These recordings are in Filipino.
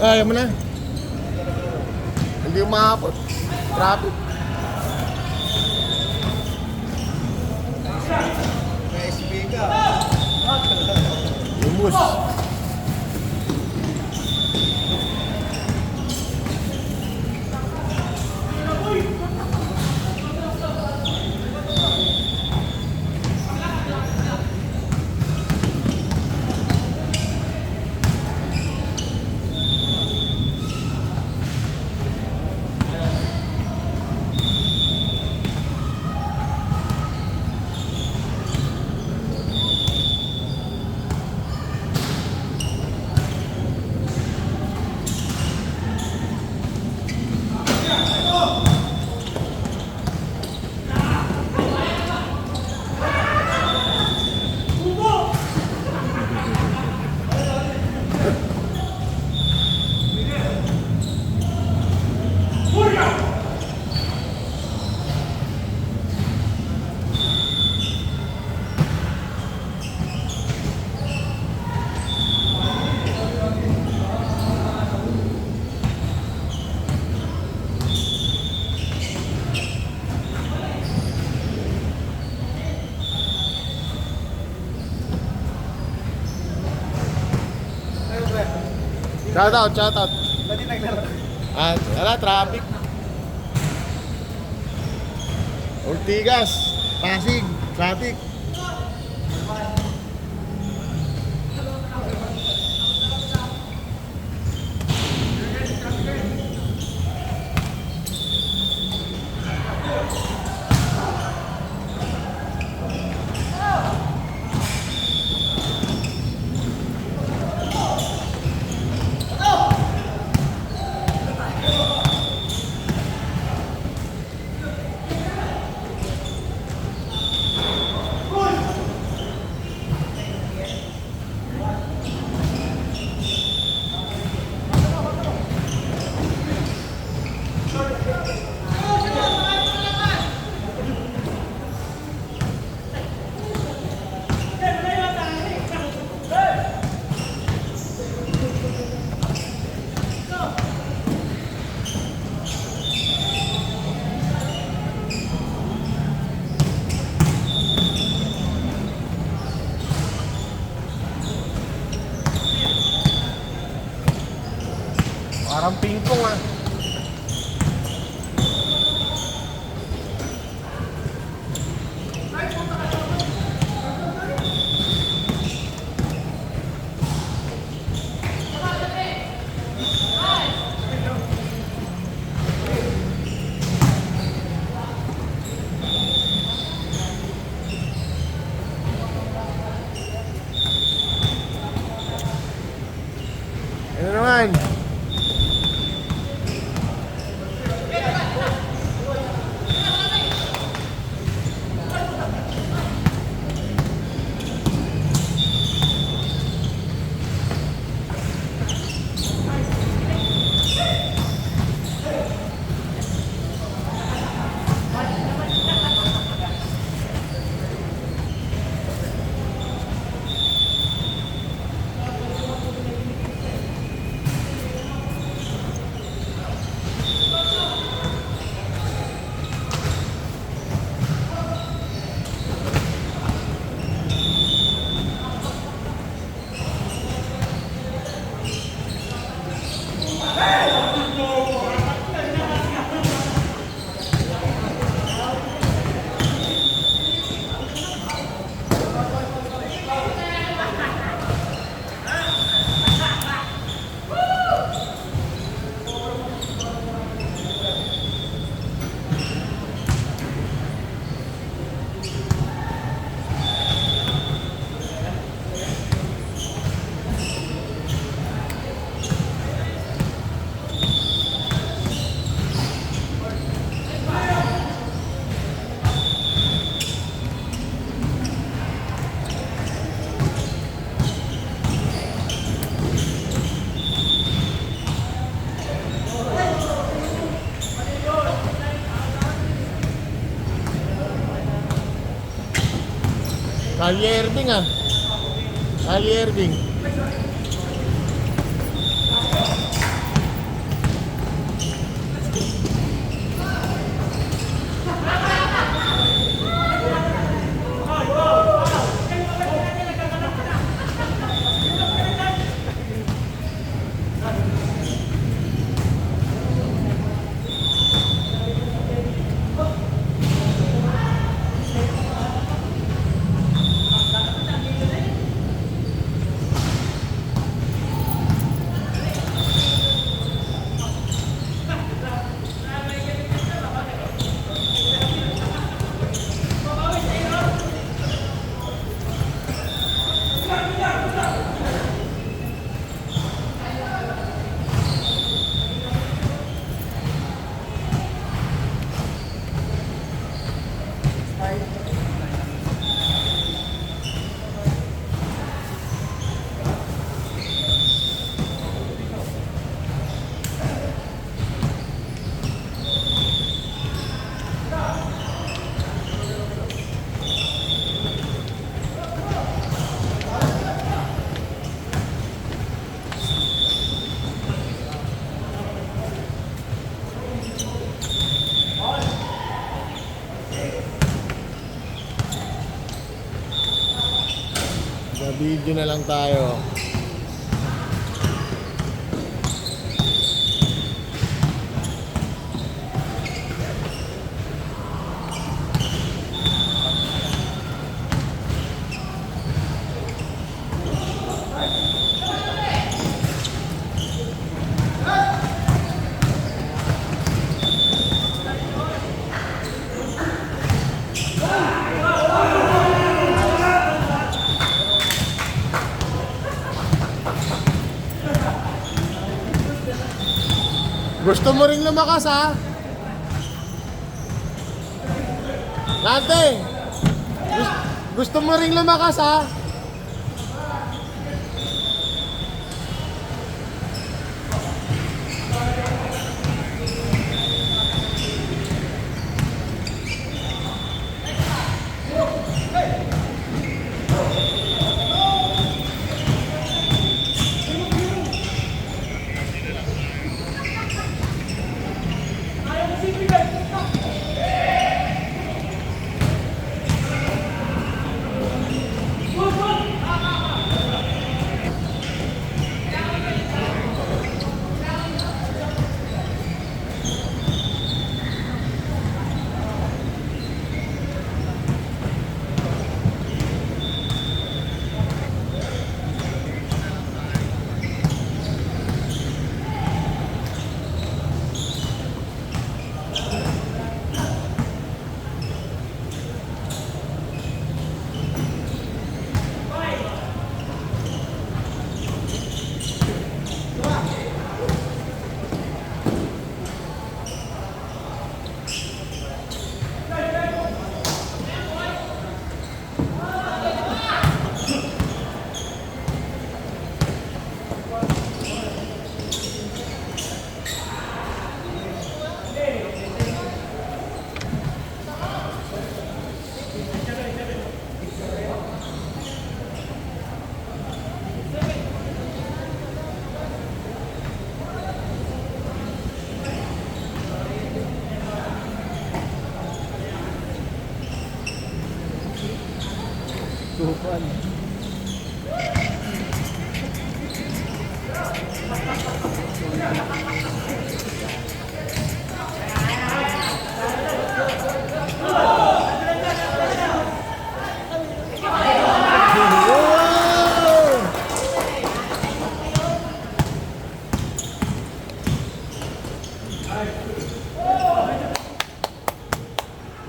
Ayaw mo na. Hindi umahapot. Traffic. PSB ka. Lumus. Shout out, shout out. Ba't di naglaro? Wala, traffic. Ortigas, Pasig, traffic. Parang pingpong ah. Ano naman? Kali Irving ah. Kali Irving. Video na lang tayo. Gusto mo ring lumakas, ha? Dante! Gusto mo ring lumakas, ha? Tupan.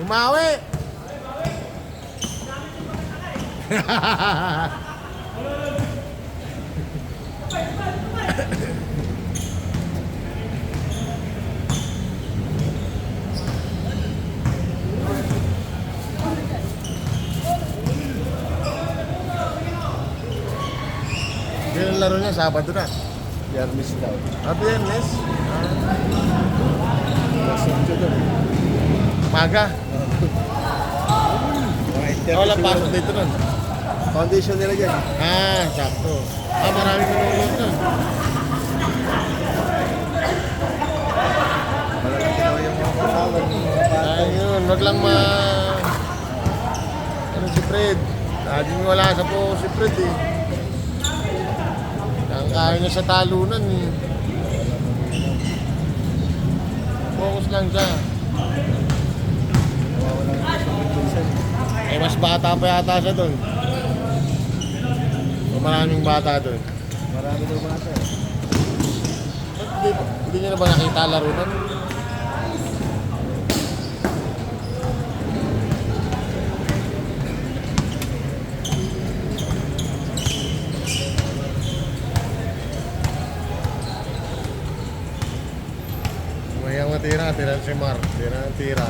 Umawi! Yung laro niya, Sabado na. Yarmis daw. Biyernes. Lasong doon. Maga. Wala pasok dito nun. Foundation nila dyan. Sakto. Maraming nanonood nun. Malalaki daw yung mga katawan ng mga bata. Ayun, wag lang ano si Fred. Laging wala sa po si Fred eh. Ang kaya niya sa talunan eh. Focus lang siya. Wala yung kasunod minsan. Eh, mas bata pa yata siya doon. Maraming bata doon. Marami daw bata. Hindi niyo na ba nakita laro nun? Mayang matira, tira si Mark. Tira.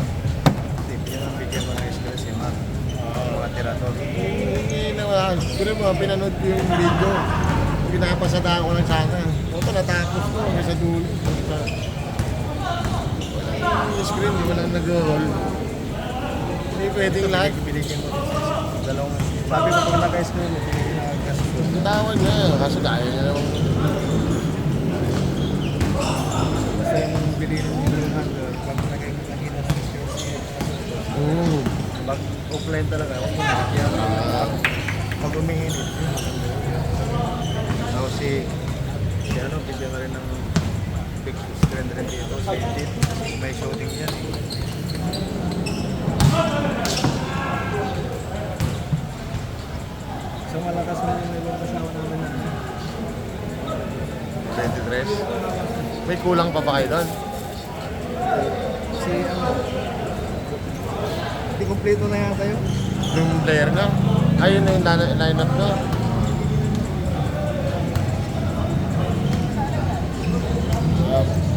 Hindi naman bigyan mo ng eskwela si Mark. Mga tirator. Hindi naman. Siguro mo, pinanood ko yung video. Pinapasadaan ko lang sana. Ito, natapos ko hanggang sa dulo. Walang screen, walang nag-roll. Hindi pwedeng lahat. Binigyan mo dalawang. Sabi ko kung naka-eskwela mo, binigyan na gas ko. Bitawan niya, kasi kaya niya naman. Basta yung bilhin ng handler, pag naging sa skills, pag offline talaga, huwag mo na. Kaya pag umiinit, si ano, bigyan na rin ng big screen rin dito. Si Edith, may shooting yan. So malakas na yung ibang kasama namin na. 23. May kulang pa ba kayo doon? Si ano, hindi kompleto na yata yun. Yung player na? Ayun na yung lineup na.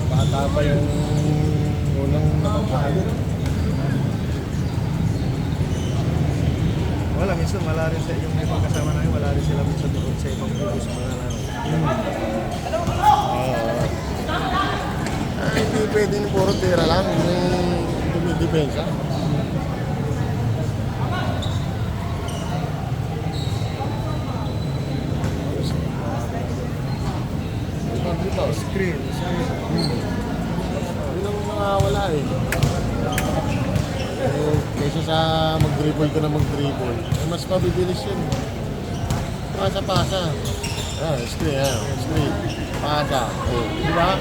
Bata pa yung unang napapalo. Wala, minsan wala rin sa yung ibang kasama namin, wala rin sila minsan doon sa ibang focus mga laro. Hindi pwedeng puro tira lang. May dumidepensa. Screen, Yun ang nakawala eh. Kaysa sa mag-dribble ka na mag-dribble, mas mabibilis yun. Pasa-pasa. Screen. Pasa. Di ba?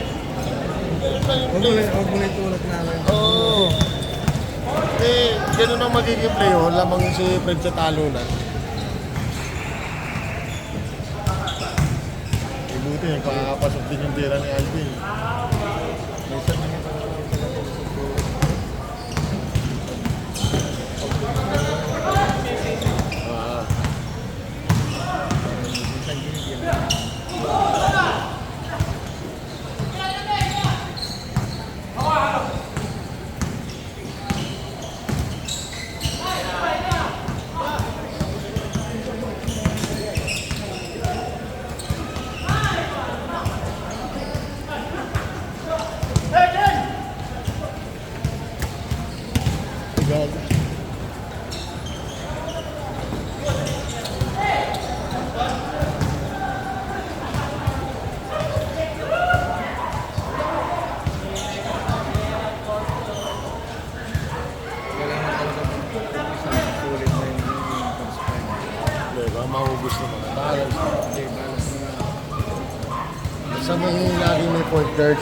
huwag mo na itulad namin. Oo. Ganun ang magiging play, oh. Lamang si Fred sa talunan. Buti, pakakapasok din yung tira ni Alvin. Minsan naman talaga sa siguro. Ah. Minsan ginigyan. Gag. Kailangan talaga sulit na yung first time. Diba? Mahubos naman. Balance. Okay, balance na. Basta laging may point guard.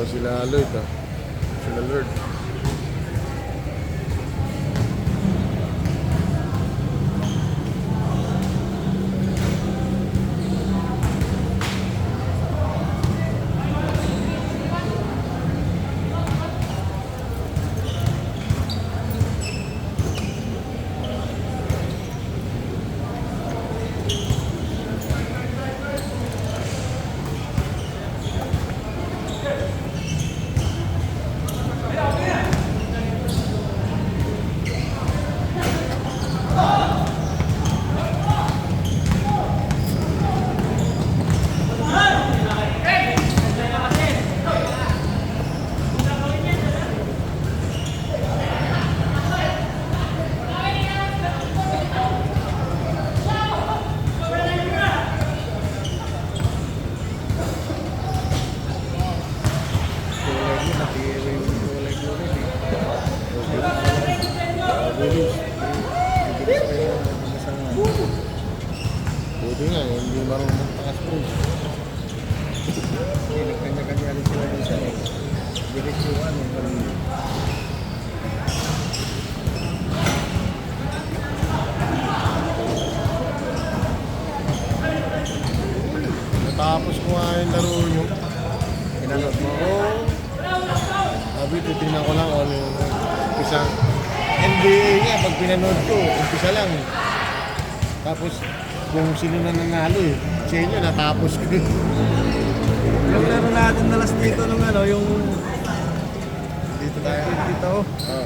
Sila Lloyd ah. Sila Lord. Buti nga, hindi marunong takas-spray. Hindi, nagkanya-kanya rin sila yung isa. Direksyuan. Natapos ko nga yung laro nyo. Pinanood mo. Oo. Sabi, titignan ko lang kung ano yung umpisa. NBA nga, pag pinanood ko, umpisa lang. Tapos, kung sino na nanalo eh. Sa inyo, natapos ko. Yung laro natin na last dito nung ano, yung Dito tayo. dito. Ah.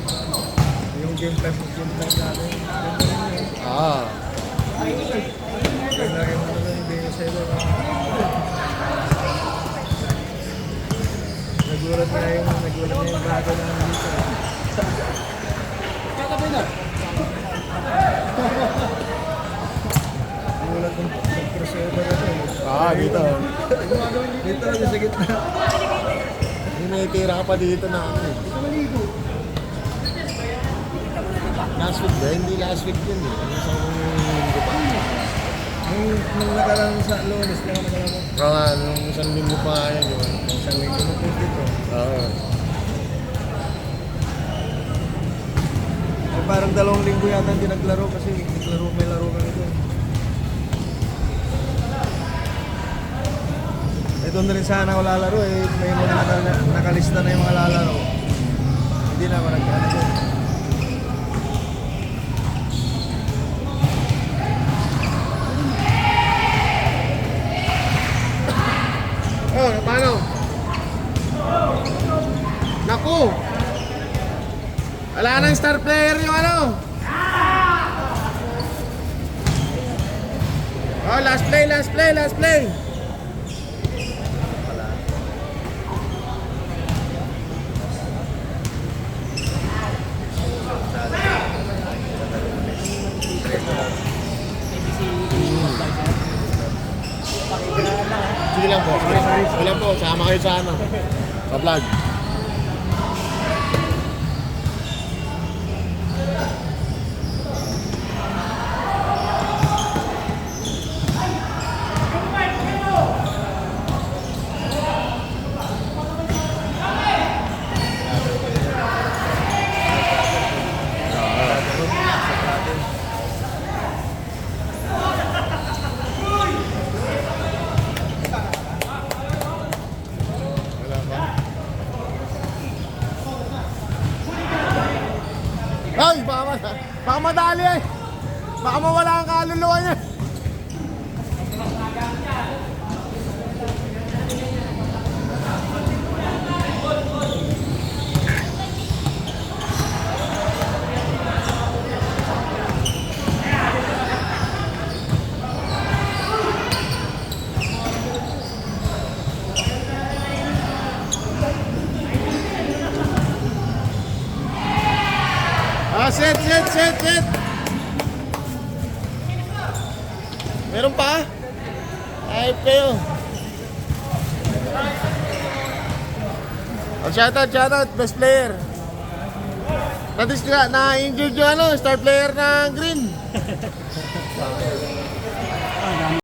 Yung game plan natin. Ah. Kaya na rin ano yung game sa'yo. Nagulat na yung bago na dito. Nagulat yung crossover na ito. Ah, dito. Dito na sa gitna. Hindi may tira ka pa dito na ano eh. Last week ba? Hindi last week yun eh. Yung isang linggo pa. Nung nakarang sa Lunes, lang ako nakarang Baka nung isang linggo pa nga yun, di ba? isang linggo na po dito. Oo. Ay, parang 2 linggo yata hindi naglaro kasi may laro kami doon. Eh doon na rin sana ako lalaro eh. May mga nakalista na yung mga lalaro. Hindi na ako nagkano doon. Oh, paano? Naku! Wala nang star player yung ano. Oh, last play. Sige lang po. Sige lang po. Sama kayo sa ano. Sa vlog. Wala ba? Ay! Baka madali eh! Baka mawala ang kaluluwa niya! Ah, set! Meron pa? Ayop kayo. Oh, shoutout, best player. Na-injured yung ano, star player ng Green.